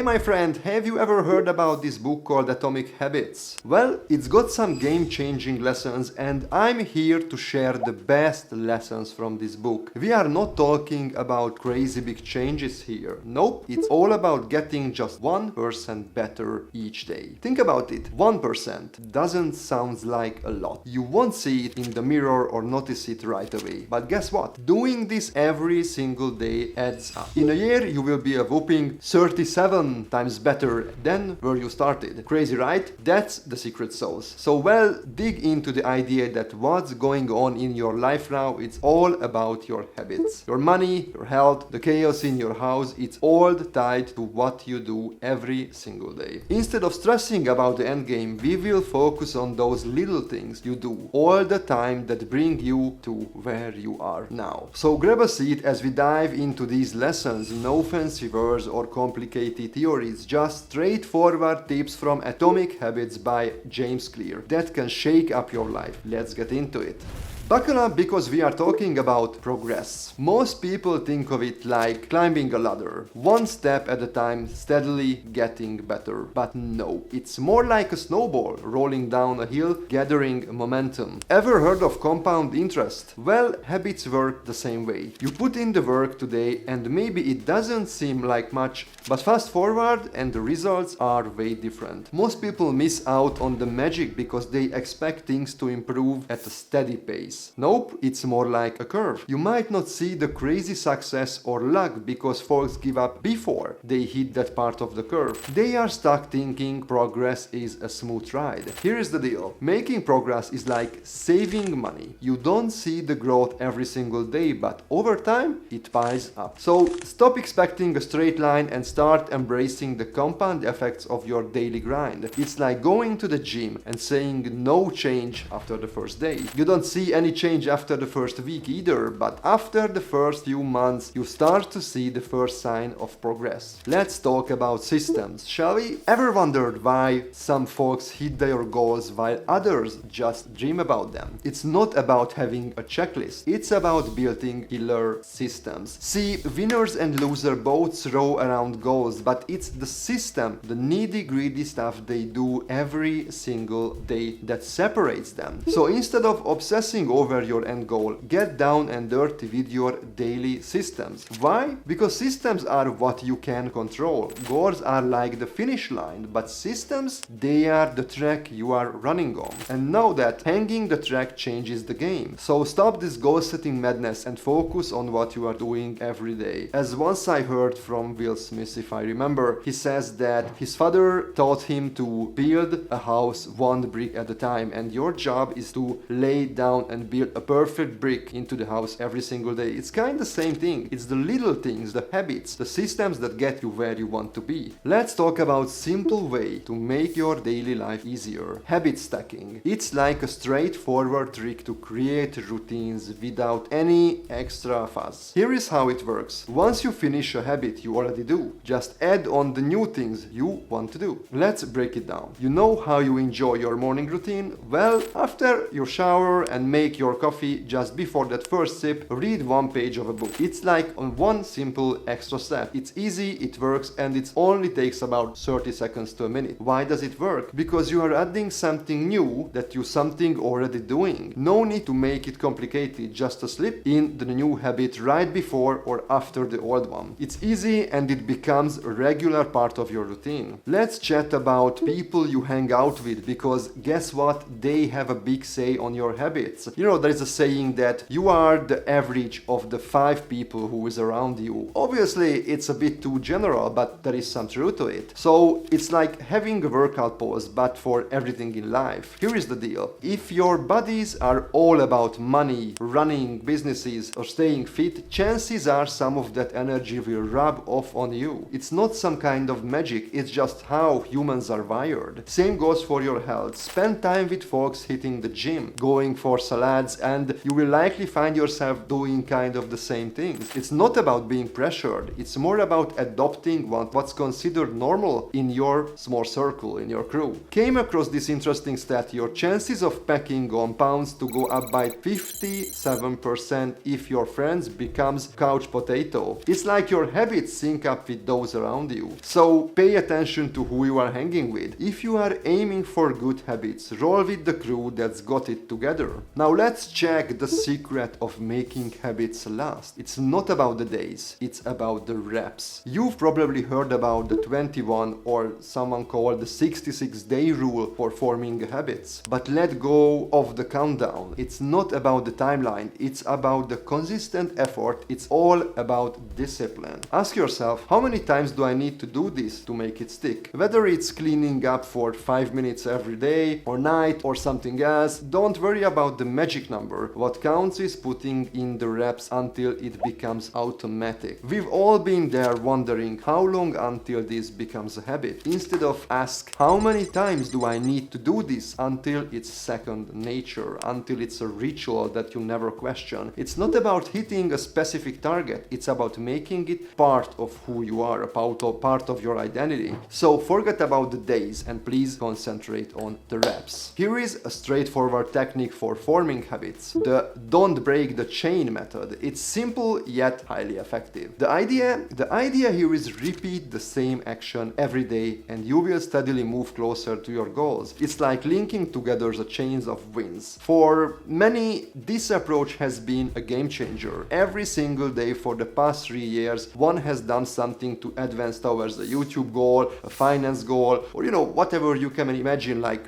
my friend, have you ever heard about this book called Atomic Habits? Well, it's got some game-changing lessons and I'm here to share the best lessons from this book. We are not talking about crazy big changes here. Nope, it's all about getting just 1% better each day. Think about it, 1% doesn't sound like a lot. You won't see it in the mirror or notice it right away. But guess what? Doing this every single day adds up. In a year, you will be a whopping 37 times better than where you started. Crazy, right? That's the secret sauce. So, well, dig into the idea that what's going on in your life now, it's all about your habits. Your money, your health, the chaos in your house, it's all tied to what you do every single day. Instead of stressing about the end game, we will focus on those little things you do all the time that bring you to where you are now. So grab a seat as we dive into these lessons. No fancy words or complicated theories, just straightforward tips from Atomic Habits by James Clear that can shake up your life. Let's get into it. Buckle up because we are talking about progress. Most people think of it like climbing a ladder, one step at a time, steadily getting better. But no, it's more like a snowball rolling down a hill, gathering momentum. Ever heard of compound interest? Well, habits work the same way. You put in the work today and maybe it doesn't seem like much, but fast forward and the results are way different. Most people miss out on the magic because they expect things to improve at a steady pace. Nope, it's more like a curve. You might not see the crazy success or luck because folks give up before they hit that part of the curve. They are stuck thinking progress is a smooth ride. Here is the deal. Making progress is like saving money. You don't see the growth every single day, but over time it piles up. So stop expecting a straight line and start embracing the compound effects of your daily grind. It's like going to the gym and saying no change after the first day. You don't see any change after the first week either, but after the first few months you start to see the first sign of progress. Let's talk about systems, shall we? Ever wondered why some folks hit their goals while others just dream about them? It's not about having a checklist, it's about building killer systems. See, winners and losers both throw around goals, but it's the system, the nitty-gritty stuff they do every single day that separates them. So instead of obsessing over your end goal, get down and dirty with your daily systems. Why? Because systems are what you can control. Goals are like the finish line, but systems, they are the track you are running on. And know that hanging the track changes the game. So stop this goal setting madness and focus on what you are doing every day. As once I heard from Will Smith, if I remember, he says that his father taught him to build a house one brick at a time, and your job is to lay down and build a perfect brick into the house every single day. It's kind of the same thing. It's the little things, the habits, the systems that get you where you want to be. Let's talk about simple way to make your daily life easier. Habit stacking. It's like a straightforward trick to create routines without any extra fuss. Here is how it works. Once you finish a habit you already do, just add on the new things you want to do. Let's break it down. You know how you enjoy your morning routine? Well, after your shower and make your coffee, just before that first sip, read one page of a book. It's like on one simple extra step. It's easy, it works, and it only takes about 30 seconds to a minute. Why does it work? Because you are adding something new that you something already doing. No need to make it complicated, just to slip in the new habit right before or after the old one. It's easy and it becomes a regular part of your routine. Let's chat about people you hang out with, because guess what? They have a big say on your habits. You know, there is a saying that you are the average of the 5 people who is around you. Obviously, it's a bit too general, but there is some truth to it. So it's like having a workout pose, but for everything in life. Here is the deal. If your buddies are all about money, running businesses, or staying fit, chances are some of that energy will rub off on you. It's not some kind of magic, it's just how humans are wired. Same goes for your health. Spend time with folks hitting the gym, going for Salah ads, and you will likely find yourself doing kind of the same things. It's not about being pressured, it's more about adopting what's considered normal in your small circle, in your crew. Came across this interesting stat: your chances of packing on pounds to go up by 57% if your friends becomes couch potato. It's like your habits sync up with those around you. So pay attention to who you are hanging with. If you are aiming for good habits, roll with the crew that's got it together. Now let's check the secret of making habits last. It's not about the days, it's about the reps. You've probably heard about the 21, or someone called the 66-day rule for forming habits. But let go of the countdown. It's not about the timeline, it's about the consistent effort. It's all about discipline. Ask yourself, how many times do I need to do this to make it stick? Whether it's cleaning up for 5 minutes every day or night or something else, don't worry about the magic number. What counts is putting in the reps until it becomes automatic. We've all been there wondering how long until this becomes a habit. Instead of ask, how many times do I need to do this until it's second nature, until it's a ritual that you never question. It's not about hitting a specific target, it's about making it part of who you are, a part of your identity. So forget about the days and please concentrate on the reps. Here is a straightforward technique for forming habits, the don't break the chain method. It's simple yet highly effective. The idea here is repeat the same action every day and you will steadily move closer to your goals. It's like linking together the chains of wins. For many, this approach has been a game changer. Every single day for the past 3 years, one has done something to advance towards a YouTube goal, a finance goal, or whatever you can imagine, like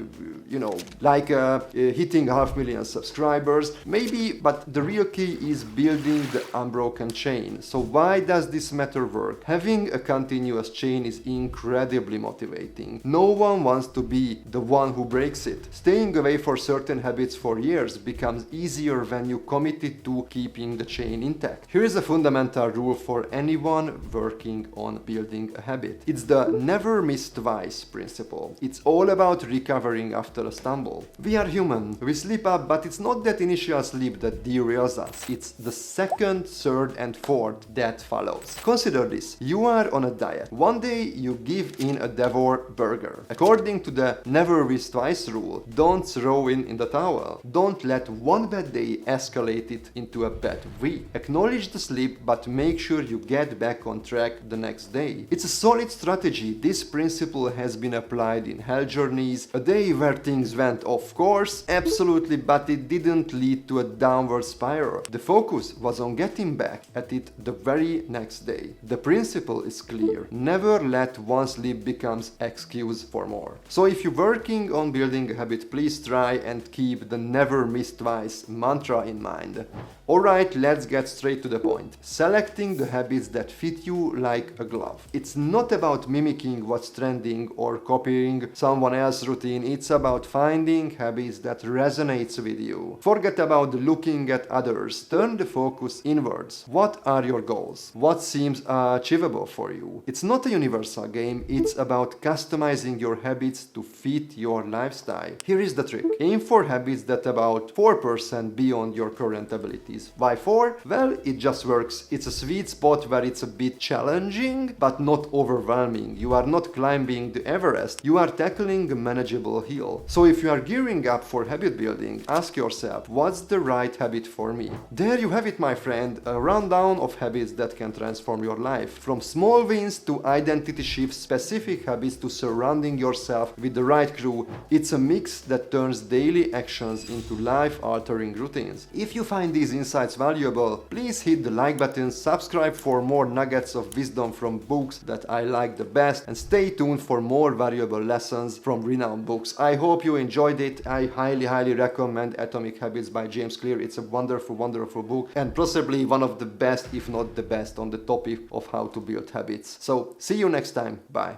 hitting 500,000 subscribers, maybe. But the real key is building the unbroken chain. So why does this method work? Having a continuous chain is incredibly motivating. No one wants to be the one who breaks it. Staying away for certain habits for years becomes easier when you committed to keeping the chain intact. Here is a fundamental rule for anyone working on building a habit. It's the never miss twice principle. It's all about recovering after a stumble. We are human. We slip up, but it's not that initial slip that derails us. It's the second, third, and fourth that follows. Consider this. You are on a diet. One day you give in a devour burger. According to the never miss twice rule, don't throw in the towel. Don't let one bad day escalate it into a bad week. Acknowledge the slip, but make sure you get back on track the next day. It's a solid strategy. This principle has been applied in health journeys. A day where things went off course, absolutely, but it didn't lead to a downward spiral. The focus was on getting back at it the very next day. The principle is clear. Never let one slip becomes excuse for more. So if you're working on building a habit, please try and keep the never miss twice mantra in mind. Alright, let's get straight to the point. Selecting the habits that fit you like a glove. It's not about mimicking what's trending or copying someone else's routine. It's about finding habits that resonates with you. Forget about looking at others. Turn the focus inwards. What are your goals? What seems achievable for you? It's not a universal game. It's about customizing your habits to fit your lifestyle. Here is the trick. Aim for habits that about 4% beyond your current abilities. Why 4? Well, it just works. It's a sweet spot where it's a bit challenging, but not overwhelming. You are not climbing the Everest. You are tackling a manageable hill. So if you are gearing up for habit building, ask yourself, what's the right habit for me? There you have it, my friend, a rundown of habits that can transform your life. From small wins to identity shifts, specific habits to surrounding yourself with the right crew. It's a mix that turns daily actions into life-altering routines. If you find these insights valuable, please hit the like button, subscribe for more nuggets of wisdom from books that I like the best, and stay tuned for more valuable lessons from renowned books. I hope you enjoyed it. I highly recommend Atomic Habits by James Clear. It's a wonderful book and possibly one of the best, if not the best, on the topic of how to build habits. So see you next time. Bye.